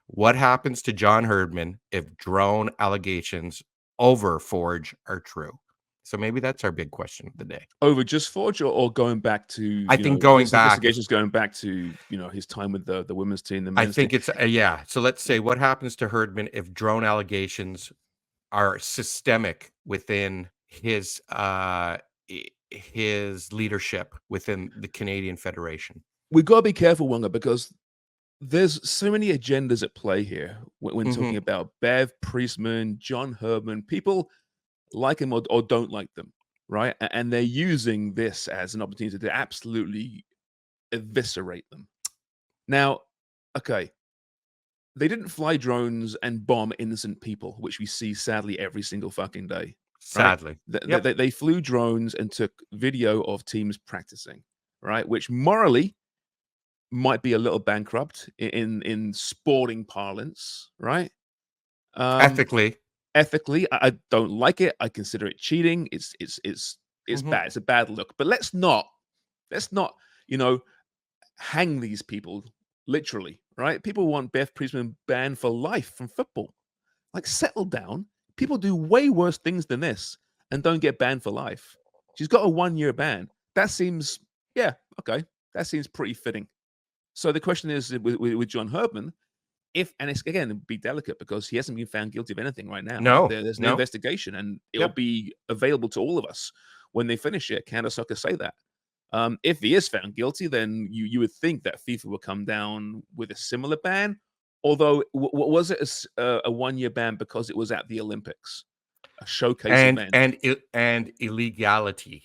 What happens to John Herdman if drone allegations over Forge are true? So maybe that's our big question of the day. Over just Forge, or going back to, I think going this back, investigation's going back to, his time with the women's team, the I men's team. think it's yeah. So let's say what happens to Herdman if drone allegations are systemic within his leadership within the Canadian Federation. We've got to be careful, Wonga, because there's so many agendas at play here when talking about Bev Priestman, John Herdman. People like him or don't like them, right? And they're using this as an opportunity to absolutely eviscerate them. Now, okay, they didn't fly drones and bomb innocent people, which we see sadly every single fucking day. Right? Sadly, They flew drones and took video of teams practicing, right? Which morally might be a little bankrupt in sporting parlance, right? ethically, I don't like it. I consider it cheating. It's bad. It's a bad look. But let's not, hang these people literally, right? People want Beth Priestman banned for life from football. Like, settle down. People do way worse things than this and don't get banned for life. She's got a 1-year ban. That seems, okay. That seems pretty fitting. So the question is with John Herdman, and it's again be delicate because he hasn't been found guilty of anything right now. No, There's no investigation, and it'll be available to all of us when they finish it. Canada Soccer say that. If he is found guilty, then you would think that FIFA will come down with a similar ban. Although, was it a 1-year ban because it was at the Olympics, a showcase event, and illegality,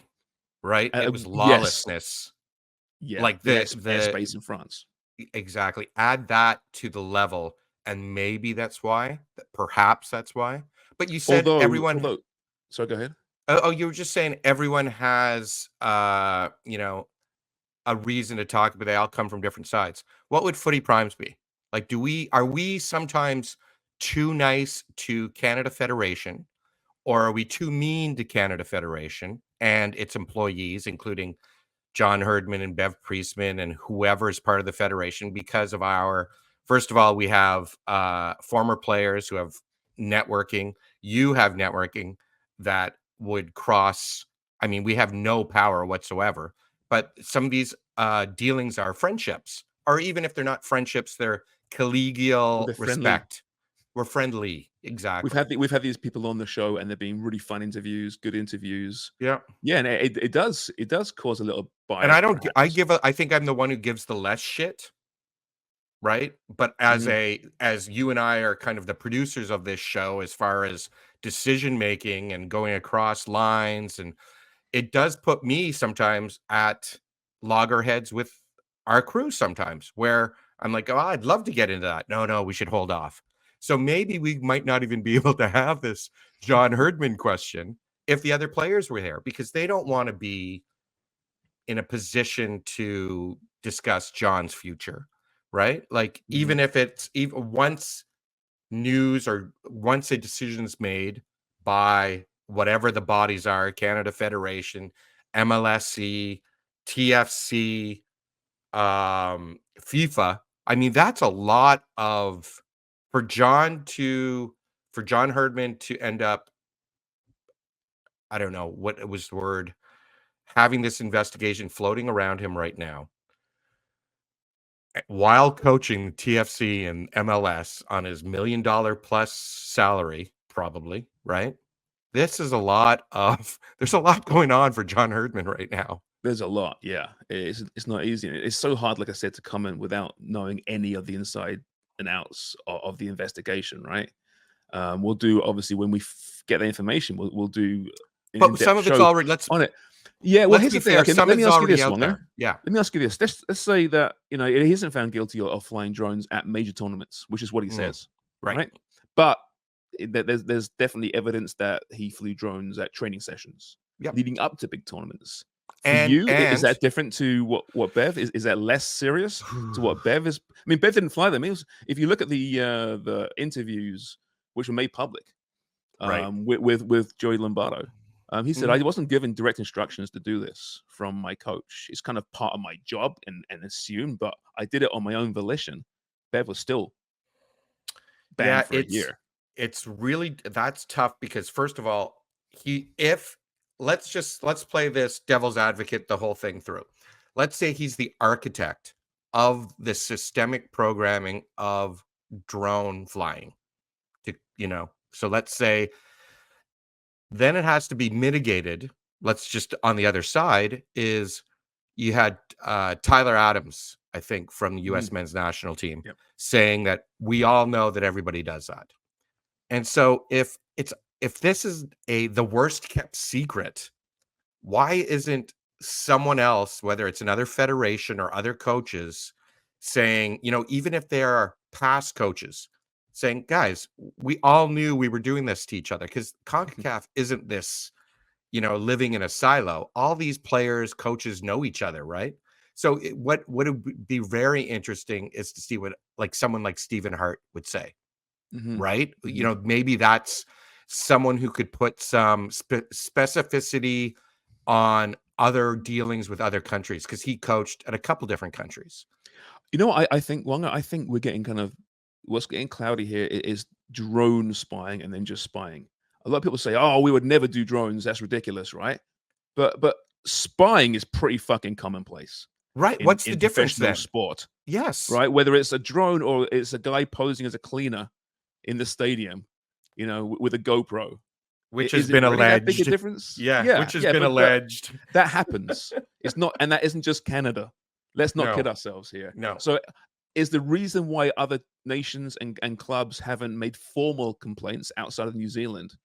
right? It was lawlessness. Yeah, like the airspace in France. Exactly. Add that to the level, and maybe that's why. Perhaps that's why. But you said everyone. Sorry, go ahead. Oh, you were just saying everyone has, a reason to talk, but they all come from different sides. What would Footy Primes be? Like, are we sometimes too nice to Canada Federation, or are we too mean to Canada Federation and its employees, including John Herdman and Bev Priestman and whoever is part of the Federation, because of first of all, we have former players who have networking. You have networking that would cross. I mean, we have no power whatsoever, but some of these dealings are friendships, or even if they're not friendships, they're collegial respect. We're friendly. Exactly. We've had these people on the show, and they've been really fun interviews, good interviews. Yeah. And it does cause a little bias. And I think I'm the one who gives the less shit. Right. But as you and I are kind of the producers of this show, as far as decision making and going across lines, and it does put me sometimes at loggerheads with our crew sometimes, where I'm like, oh, I'd love to get into that. No, we should hold off. So maybe we might not even be able to have this John Herdman question if the other players were there, because they don't want to be in a position to discuss John's future. Right? Like, even if it's once news or once a decision is made by whatever the bodies are, Canada Federation, MLSC, TFC, FIFA. I mean, that's a lot for John Herdman to end up, I don't know what was the word, having this investigation floating around him right now, while coaching TFC and MLS on his $1 million plus salary, probably, right? There's a lot going on for John Herdman right now. There's a lot, yeah. It's not easy. It's so hard, like I said, to comment without knowing any of the inside and outs of the investigation, right? We'll do, obviously, when we get the information, we'll do. But some of it's already on it. Yeah, well, here's the thing. Okay, let me ask you this one. Yeah. Let me ask you this. Let's say that he isn't found guilty of flying drones at major tournaments, which is what he says, right? But there's definitely evidence that he flew drones at training sessions leading up to big tournaments. For you, is that different to what Bev is? Is that less serious to what Bev is? I mean, Bev didn't fly them. If you look at the interviews which were made public, with Joey Lombardo. He said, I wasn't given direct instructions to do this from my coach. It's kind of part of my job and assumed, but I did it on my own volition. Bev was still banned for a year. It's really that's tough because first of all, let's play this devil's advocate the whole thing through. Let's say he's the architect of the systemic programming of drone flying so let's say then it has to be mitigated. Let's just on the other side is you had Tyler Adams, I think, from the US men's national team saying that we all know that everybody does that. And so if this is the worst kept secret, why isn't someone else, whether it's another federation or other coaches, saying, even if they are past coaches, saying, guys, we all knew we were doing this to each other because CONCACAF isn't this, living in a silo. All these players, coaches know each other, right? So what would be very interesting is to see what someone like Stephen Hart would say, right? Maybe that's someone who could put some specificity on other dealings with other countries because he coached at a couple different countries. I think, Wong, I think we're getting what's getting cloudy here is drone spying and then just spying. A lot of people say, "Oh, we would never do drones. That's ridiculous," right? But spying is pretty fucking commonplace, right? What's the difference then? Sport, yes, right? Whether it's a drone or it's a guy posing as a cleaner in the stadium, with a GoPro, which has been alleged. That big a difference? Yeah, which has been alleged. That happens. It's not, and that isn't just Canada. Let's not kid ourselves here. No. So, is the reason why other nations and clubs haven't made formal complaints outside of New Zealand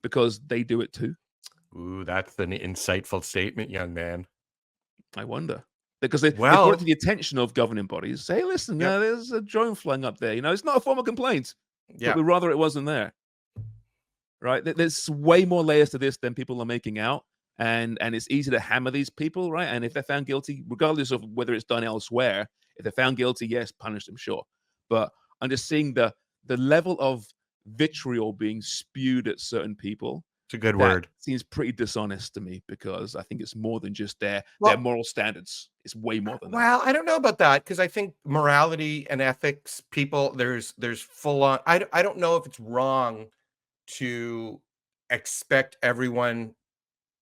because they do it too? Ooh, that's an insightful statement, young man. I wonder. Because they brought it to the attention of governing bodies. Say, listen, there's a drone flying up there. It's not a formal complaint. Yeah. But we'd rather it wasn't there. Right? There's way more layers to this than people are making out. And it's easy to hammer these people, right? And if they're found guilty, regardless of whether it's done elsewhere, if they're found guilty, yes, punish them, sure. But I'm just seeing the level of vitriol being spewed at certain people. It's a good word. Seems pretty dishonest to me because I think it's more than just their moral standards. It's way more than that. Well, I don't know about that because I think morality and ethics, people, there's full on. I don't know if it's wrong to expect everyone.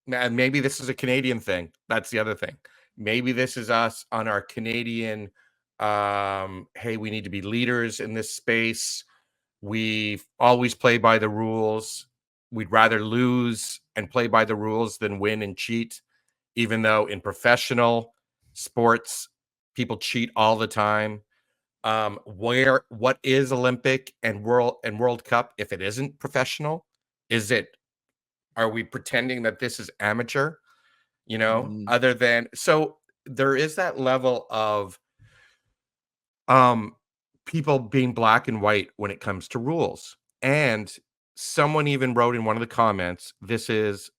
Maybe this is a Canadian thing. That's the other thing. Maybe this is us on our Canadian. Hey, we need to be leaders in this space. We always play by the rules. We'd rather lose and play by the rules than win and cheat, even though in professional sports, people cheat all the time. What is Olympic and World Cup if it isn't professional? Are we pretending that this is amateur? Other than so there is that level of people being black and white when it comes to rules. And someone even wrote in one of the comments, this is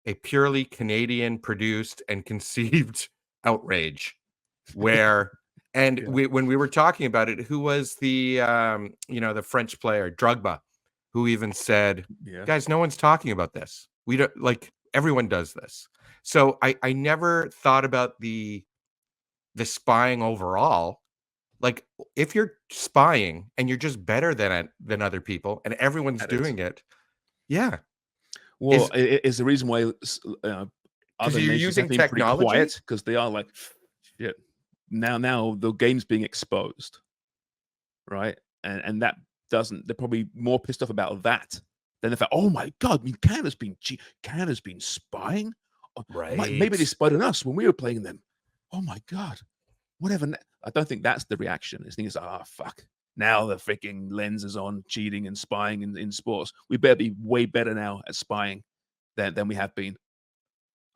a purely Canadian produced and conceived outrage where when we were talking about it, who was the the French player Drogba, who even said, guys, no one's talking about this. We don't everyone does this. So I never thought about the spying overall. If you're spying and you're just better than other people and everyone's doing it. Yeah. Well, it's the reason why other you're nations using have been technology? pretty quiet because they are like, shit. Now the game's being exposed, right? And that they're probably more pissed off about that than the fact, oh my God, Canada's been spying. Right. Maybe they spied on us when we were playing them. Oh my God. Whatever. I don't think that's the reaction. I think it's fuck. Now the freaking lens is on cheating and spying in sports. We better be way better now at spying than we have been.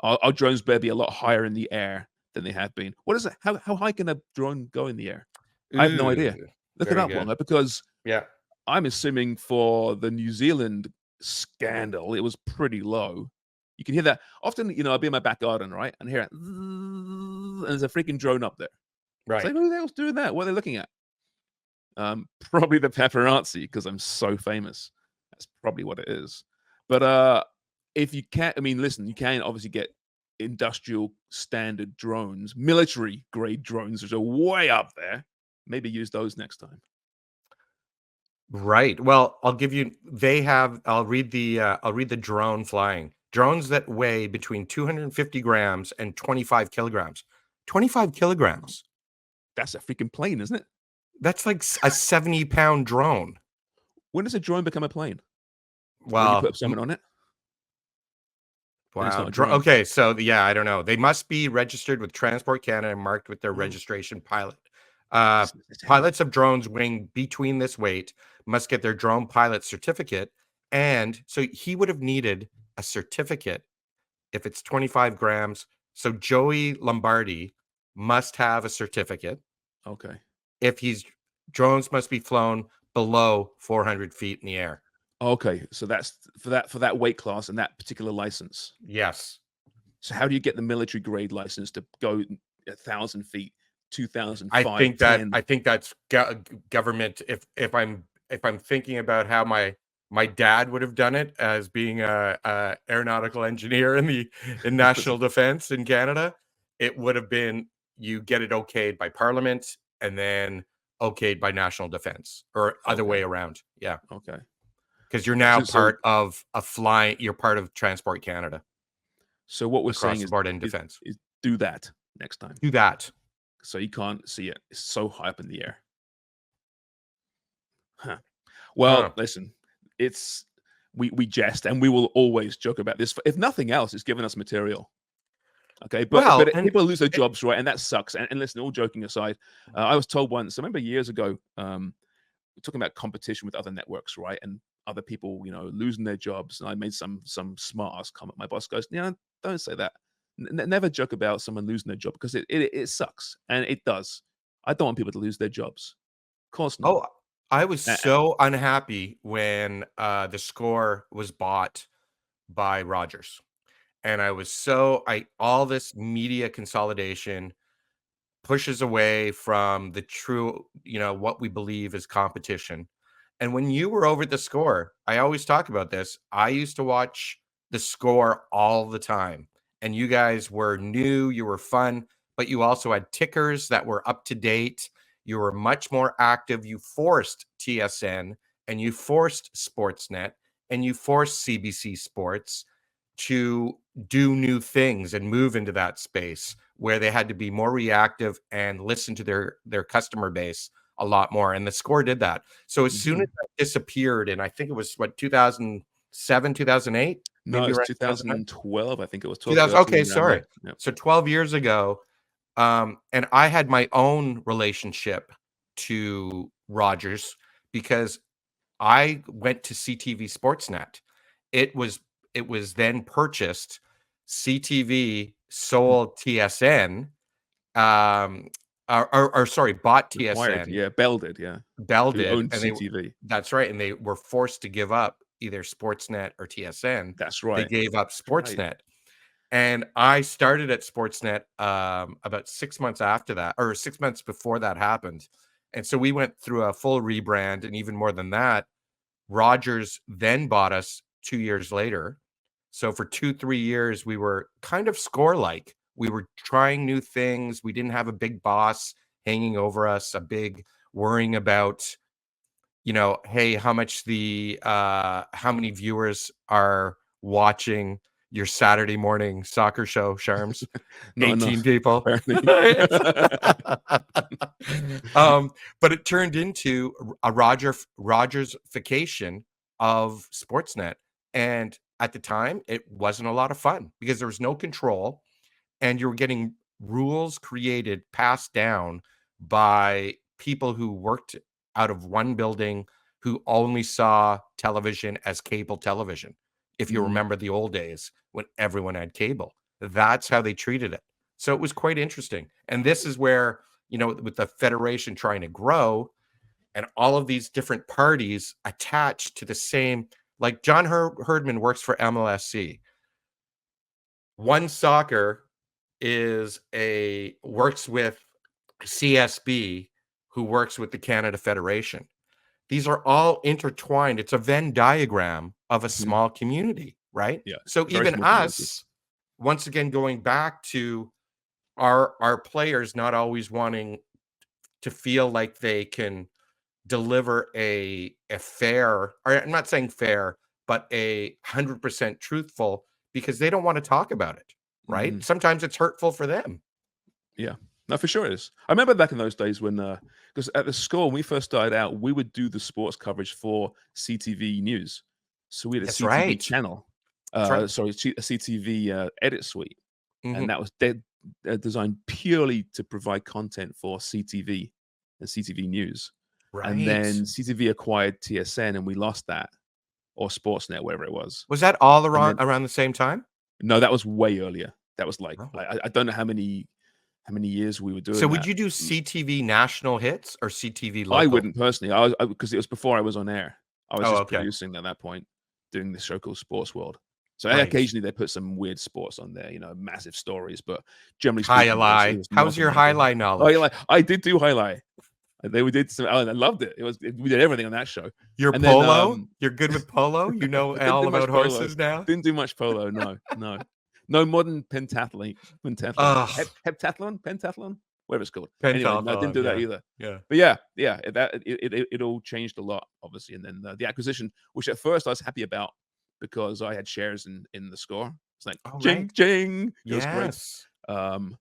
Our drones better be a lot higher in the air than they have been. What is it? How high can a drone go in the air? I have no idea. Look it up, Wong, because I'm assuming for the New Zealand scandal, it was pretty low. You can hear that often. I'll be in my back garden, right, and hear it, and there's a freaking drone up there. Right. Who the hell's doing that? What are they looking at? Probably the paparazzi because I'm so famous. That's probably what it is. But if you can't, listen, you can obviously get industrial standard drones, military grade drones, which are way up there. Maybe use those next time. Right. Well, I'll give you. I'll read the drone flying. Drones that weigh between 250 grams and 25 kilograms. 25 kilograms. That's a freaking plane, isn't it? That's like a 70-pound drone. When does a drone become a plane? When you Well, put something on it? Then it's wow. not a drone. Okay, so yeah, I don't know. They must be registered with Transport Canada and marked with their Oh, registration pilot. this is heavy. Pilots of drones weighing between this weight must get their drone pilot certificate. And so he would have needed a certificate if it's 25 grams. So Joey Lombardi must have a certificate Okay. if drones must be flown below 400 feet in the air. Okay, so that's for that weight class and that particular license. Yes. So how do you get the military grade license to go 1,000 feet, 2,000, I 5, think 10? that's government. If I'm thinking about how my dad would have done it as being a aeronautical engineer in national defense in Canada, it would have been you get it okayed by Parliament and then okayed by national defense, or other way Okay. around. Yeah, Okay. because you're now So part of You're part of Transport Canada so what we're saying across the board in defense. is do that next time. Do that. So you can't see it. It's so high up in the air. Huh. Well, Huh. listen, it's we jest and we will always joke about this. If nothing else, it's given us material. Okay, but people lose their jobs, right? And that sucks. And listen, all joking aside, I was told once, I remember years ago, talking about competition with other networks, right? And other people, losing their jobs. And I made some smart ass comment. My boss goes, don't say that. Never joke about someone losing their job because it sucks. And it does. I don't want people to lose their jobs. Of course not. Oh, I was so unhappy when the Score was bought by Rogers. And all this media consolidation pushes away from the true, what we believe is competition. And when you were over at the Score, I always talk about this. I used to watch the Score all the time. And you guys were new, you were fun, but you also had tickers that were up to date. You were much more active. You forced TSN and you forced Sportsnet and you forced CBC Sports to do new things and move into that space where they had to be more reactive and listen to their customer base a lot more. And the Score did that. So as soon as that disappeared, and I think it was 2007, 2008, No, maybe it's around 2012. I think it was 12, 2000. 13, Okay, around sorry. there. Yep. So 12 years ago, and I had my own relationship to Rogers because I went to CTV Sportsnet. It was then purchased. CTV sold TSN, or sorry, bought Acquired, TSN. yeah, Bell did, yeah. Bell Who did, owned and CTV. that's right, and they were forced to give up either Sportsnet or TSN. That's They right. gave up That's right. Sportsnet. And I started at Sportsnet about 6 months after that, or 6 months before that happened. And so we went through a full rebrand, and even more than that, Rogers then bought us 2 years later. So for 2, 3 years, we were kind of Score-like. We were trying new things. We didn't have a big boss hanging over us, a big worrying about, hey, how many viewers are watching your Saturday morning soccer show, Sharms? Not 18 enough, people. apparently. But it turned into a Rogersfication of Sportsnet. And at the time, it wasn't a lot of fun because there was no control and you were getting rules created, passed down by people who worked out of one building who only saw television as cable television. If you remember the old days when everyone had cable, that's how they treated it. So it was quite interesting. And this is where, with the Federation trying to grow and all of these different parties attached to the same, like John Herdman works for MLSC. One Soccer works with CSB, who works with the Canada Federation. These are all intertwined. It's a Venn diagram of a small community, right? Yeah. So even us, once again, going back to our players not always wanting to feel like they can deliver a fair, or I'm not saying fair, but a 100% truthful, because they don't want to talk about it, right? Mhm. Sometimes it's hurtful for them. Yeah. No, for sure it is. I remember back in those days when, because at the school, when we first started out, we would do the sports coverage for CTV News. So we had a That's CTV right. channel, That's right. sorry, a CTV edit suite. Mhm. And that was designed purely to provide content for CTV and CTV News. And Right. then CTV acquired TSN and we lost that, or Sportsnet, wherever it was. Was that all And then, around the same time? no, that was way earlier. That was like, Oh. I don't know how many years we were So doing would that. you do CTV national hits or CTV I local? wouldn't personally. I was, because it was before I was on air. I was Oh, just okay. producing at that point, doing this show called Sports World. So Right. occasionally they put some weird sports on there, massive stories. But generally speaking, Highlight. How's your highlight knowledge? Highlight. I did do highlight. We did some. I loved it. We did everything on that show. Your And polo? Then, You're good with polo? You know I didn't all do much about polo. horses now? Didn't do much polo. No modern pentathlon, Ugh. pentathlon, whatever it's called. Anyway, no, I didn't do that either. Yeah. But yeah, it all changed a lot, obviously. And then the acquisition, which at first I was happy about because I had shares in the score. It's like ching right. ching. It was great. Yes. And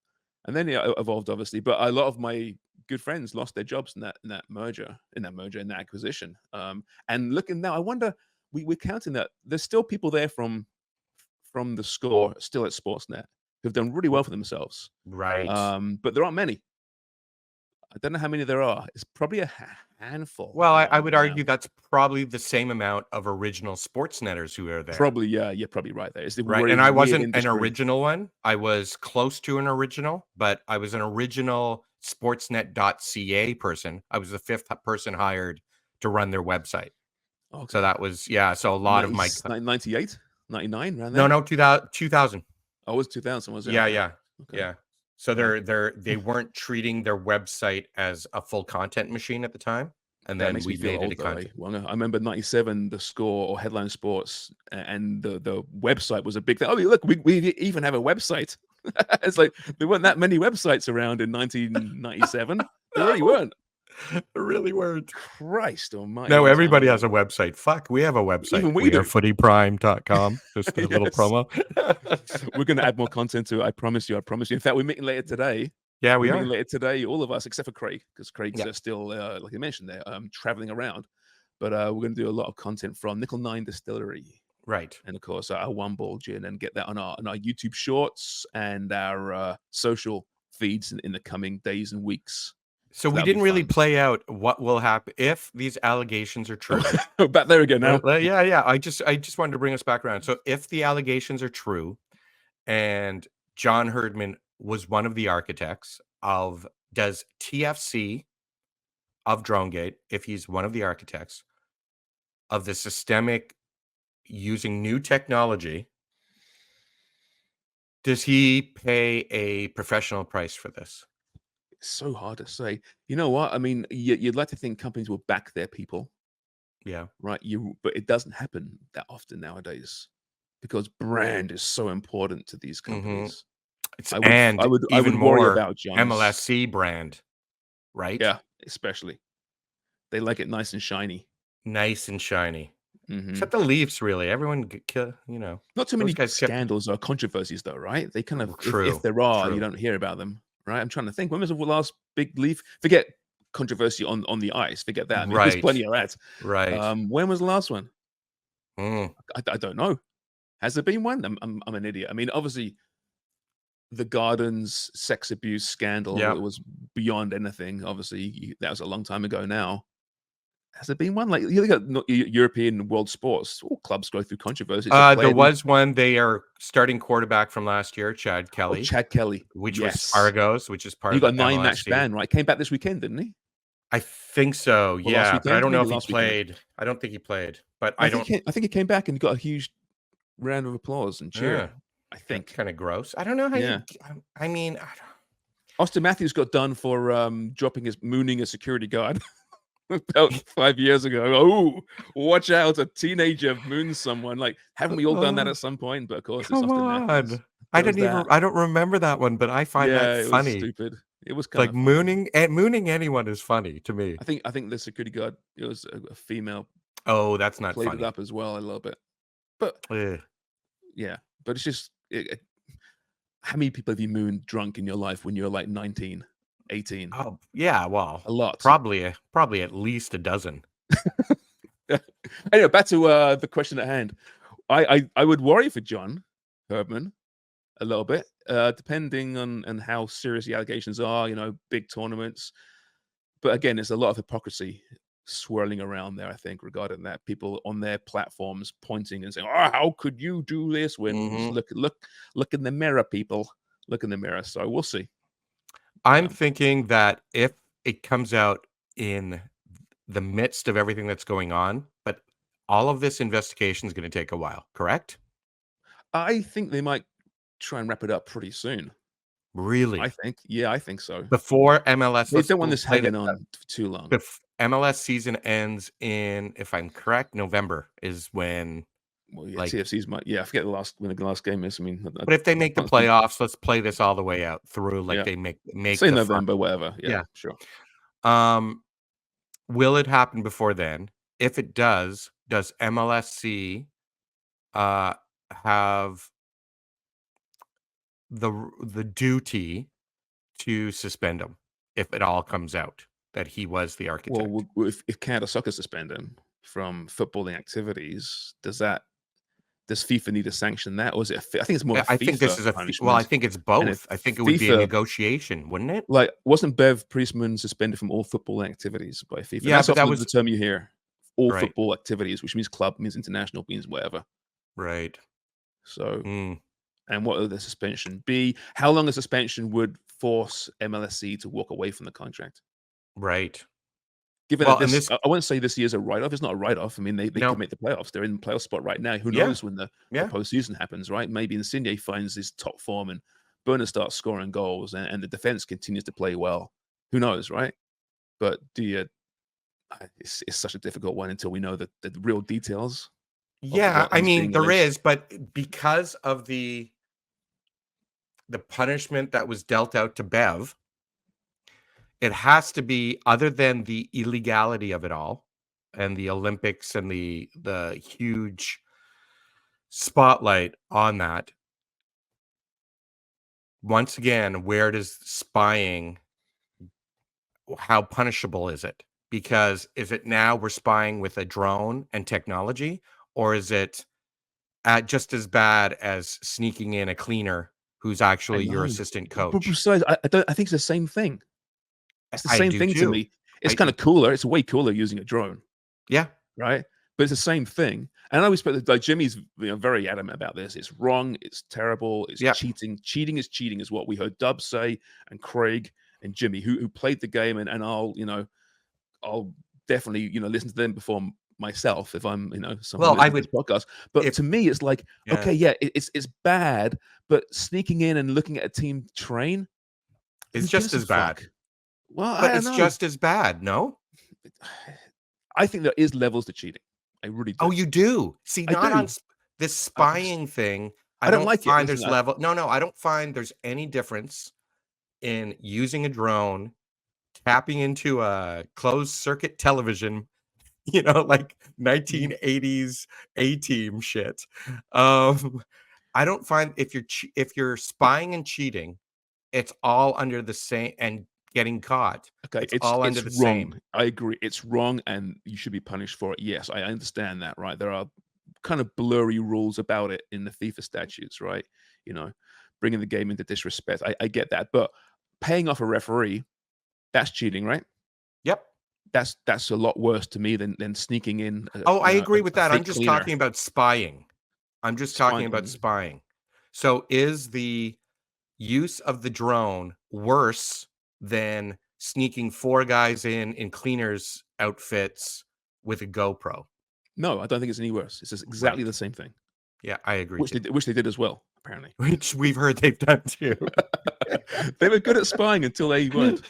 then it evolved, obviously. But a lot of my good friends lost their jobs in that merger, in that acquisition. And looking now, I wonder, we're counting that there's still people there from the score still at Sportsnet who've done really well for themselves. Right. But there aren't many. I don't know how many there are. It's probably a handful. Well, I would argue that's probably the same amount of original Sportsnetters who are there. Probably, yeah. You're probably right there. It's the right. very And I weird wasn't an industry. original one. I was close to an original, but I was an original Sportsnet.ca person. I was the 5th person hired to run their website. Okay. So that was, yeah. So a lot of my 98, 99, around there. No, 2000. Oh, it was 2000, was it? Yeah, Okay. yeah, Okay. yeah. So they weren't treating their website as a full content machine at the time, and That then makes we me feel made it a old, though, content. Well, I remember 97, the score or Headline Sports, and the website was a big thing. Oh, look, we even have a website. It's like there weren't that many websites around in 1997. There really weren't. There really weren't. Christ almighty. No, everybody has a website. Fuck, we have a website. Even we do. FootyPrime.com. Just a little promo. We're going to add more content to it. I promise you. In fact, we're meeting later today. Yeah, we're are. meeting later today, all of us, except for Craig, because Craig's still, like I mentioned there, traveling around. But we're going to do a lot of content from Nickel 9 Distillery. Right. And of course, our One Ball Gin, and get that on our YouTube shorts and our social feeds in the coming days and weeks. So we didn't really play out what will happen if these allegations are true. Back there again now. Yeah. I just wanted to bring us back around. So if the allegations are true, and John Herdman was one of the architects of, does TFC of DroneGate, if he's one of the architects of the systemic using new technology, does he pay a professional price for this? It's so hard to say. You know what? I mean, you'd like to think companies will back their people. Yeah. Right. But it doesn't happen that often nowadays because brand is so important to these companies. I would worry more about John's MLSC brand, right? Yeah, especially. They like it nice and shiny. Nice and shiny. Mm-hmm. Except the Leafs, really. Everyone, not too many scandals or controversies, though, right? They kind of, if there are, you don't hear about them, right? I'm trying to think. When was the last big Leaf? Forget controversy on the ice. Forget that. I mean, there's plenty of that. Right. When was the last one? I don't know. Has there been one? I'm an idiot. I mean, obviously, the Gardens sex abuse scandal was beyond anything. Obviously, that was a long time ago now. Has there been one? Like, you look at European world sports, all clubs go through controversies. There was one. They are starting quarterback from last year, Chad Kelly. Oh, Chad Kelly. Which was Argos, which is part of the MLS. He got a 9-match ban, right? Came back this weekend, didn't he? I think so, yeah. But I don't know if he played. Weekend. I don't think he played. But I think he came back and got a huge round of applause and cheer. Yeah. I think. Kind of gross. I don't know how I mean, Austin Matthews got done for mooning a security guard. About 5 years ago. Oh, watch out! A teenager moons someone. Like, haven't we all done that at some point? But of course, come on. I don't remember that one, but I find that funny. It was stupid. It was It's kind like of funny. mooning anyone is funny to me. I think the security guard, it was a female, Oh, that's not played it funny. up as well a little bit. But Ugh. yeah, but it's just how many people have you mooned drunk in your life when you're like 19, 18? Oh, yeah, well, A lot. probably at least a dozen. Anyway, back to the question at hand. I would worry for John Herdman a little bit, depending on how serious the allegations are. Big tournaments, but again, there's a lot of hypocrisy swirling around there. I think regarding that, people on their platforms pointing and saying, "Oh, how could you do this?" When just Mhm. look in the mirror, people. Look in the mirror. So we'll see. I'm thinking that if it comes out in the midst of everything that's going on, but all of this investigation is gonna take a while, correct? I think they might try and wrap it up pretty soon. I Really? think, yeah, I think so. Before MLS, They let's don't want this play that hanging on for too long. MLS season ends in, if I'm correct, November is when, Well, yeah, like, TFC's might. Yeah, I forget when the last game is. I mean, but if they make the can't speak. playoffs, let's play this all the way out through, like, Yeah, they make say the fun. November, whatever. Yeah, Yeah. sure. Um, will it happen before then? If it does MLSC, uh, have the duty to suspend him if it all comes out that he was the Well, architect? if Canada Soccer suspend him from footballing activities, does FIFA need to sanction that, or is it? I think it's more of a I think this FIFA is I punishment. think it's And if both. I think it would be a FIFA, negotiation, wouldn't it? like, wasn't Bev Priestman suspended from all footballing activities by FIFA? And Yeah, that's but that often the was term you hear: all right, football activities, which means club, means international, means whatever. right. So, Mm, and what would the suspension be? How long a suspension would force MLSC to walk away from the contract? right. Given that Well, and this I wouldn't say this year's a write-off. It's not a write-off. I mean, they could no, make the playoffs. They're in the playoff spot right now. Who yeah, knows when the yeah. postseason happens, right? Maybe Insigne finds his top form and Brennan starts scoring goals and the defense continues to play well. Who knows, right? But it's such a difficult one until we know the real details of Yeah, what I is mean, being there alleged. is, but because of the punishment that was dealt out to Bev, it has to be other than the illegality of it all and the Olympics and the huge spotlight on that. Once again, where does spying how punishable is it? Because is it now we're spying with a drone and technology, or is it just as bad as sneaking in a cleaner who's I actually your know. assistant But coach? besides, I think it's the same thing. It's the I same do thing to too. me. It's I kind do. of cooler. It's way cooler using a drone. Yeah. Right? But it's the same thing. And I always spoke like Jimmy's, very adamant about this. It's wrong, it's terrible, it's Yeah. cheating. Cheating is what we heard Dub say, and Craig and Jimmy, who played the game, and I'll definitely, listen to them before myself if I'm, someone Well, I listening to would this podcast. But if to me, it's like, yeah, okay, yeah, it's bad, but sneaking in and looking at a team train, it's who just gives a as bad. fuck? Well, I But don't it's know. just as bad, no? I think there is levels to cheating. I really Oh, do. you do? See, I not on do. this I just spying thing, I I don't don't like it. find Listen, there's level no, I don't find there's any difference in using a drone, tapping into a closed circuit television, like Mhm. 1980s A-Team shit. Um, I don't find if you're spying and cheating, it's all under the same and getting caught, Okay, it's it's all under it's the same. wrong. I agree. It's wrong, and you should be punished for it. Yes, I understand that. Right, there are kind of blurry rules about it in the FIFA statutes. Right, you know, bringing the game into disrespect. I get that, but paying off a referee, that's cheating, right? Yep. That's a lot worse to me than sneaking in, Oh, I agree with a that, I'm fake just cleaner. talking about spying. I'm just talking about Spying. spying. So is the use of the drone worse than sneaking 4 guys in cleaners' outfits with a GoPro? No, I don't think it's any worse. It's just exactly Right. the same thing, Yeah, I agree too. which they did as well, apparently. Which we've heard they've done too. They were good at spying until they weren't.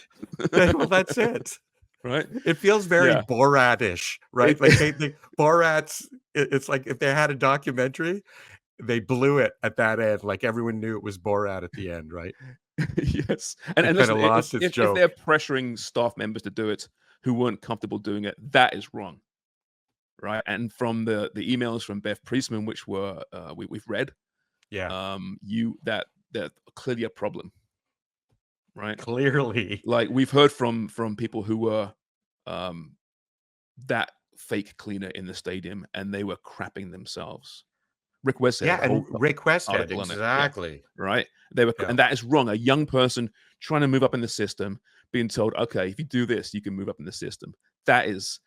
Well, that's it. Right? It feels very Yeah. Borat-ish, right? It Like they Borat's it's like if they had a documentary, they blew it at that end, like everyone knew it was Borat at the end, right? Yes, It and kind listen, of lost its if they're joke. pressuring staff members to do it who weren't comfortable doing it, that is wrong, right? And from the emails from Beth Priestman, which were we've read, Yeah, that clearly a problem, right? clearly. Like we've heard from people who were um, that fake cleaner in the stadium, and they were crapping themselves. Rick Westhead Yeah, had a and whole Rick Westhead, article on it. Yeah, exactly. right. They were, Yeah. and that is wrong. A young person trying to move up in the system, being told, "Okay, if you do this, you can move up in the system." That is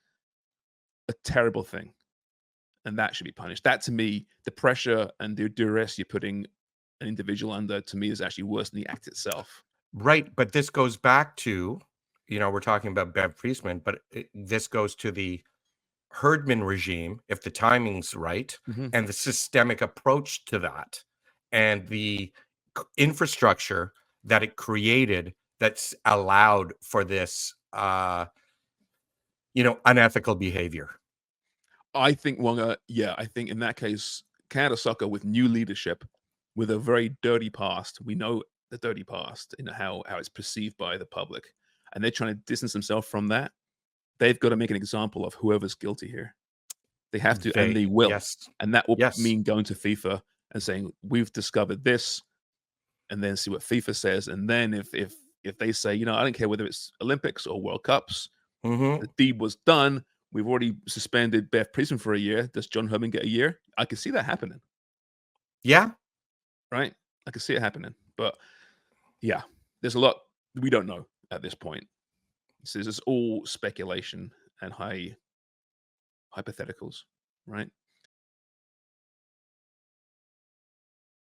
a terrible thing, and that should be punished. That, to me, the pressure and the duress you're putting an individual under, to me, is actually worse than the act itself. Right, but this goes back to, we're talking about Bev Priestman, but this goes to the Herdman regime, if the timing's right, Mhm. and the systemic approach to that, and the infrastructure that it created that's allowed for this, unethical behavior. I think Wonga, yeah, I think in that case, Canada Soccer with new leadership, with a very dirty past. We know the dirty past and how it's perceived by the public, and they're trying to distance themselves from that. They've got to make an example of whoever's guilty here. They have to, and they will, Yes, and that will yes. mean going to FIFA and saying we've discovered this, and then see what FIFA says. And then if they say, I don't care whether it's Olympics or World Cups, Mhm. the deed was done. We've already suspended Beth Priestman for a year. Does John Herdman get a year? I can see that happening, Yeah. right? I can see it happening. But yeah, there's a lot we don't know at this point. So this is all speculation and hypotheticals, right?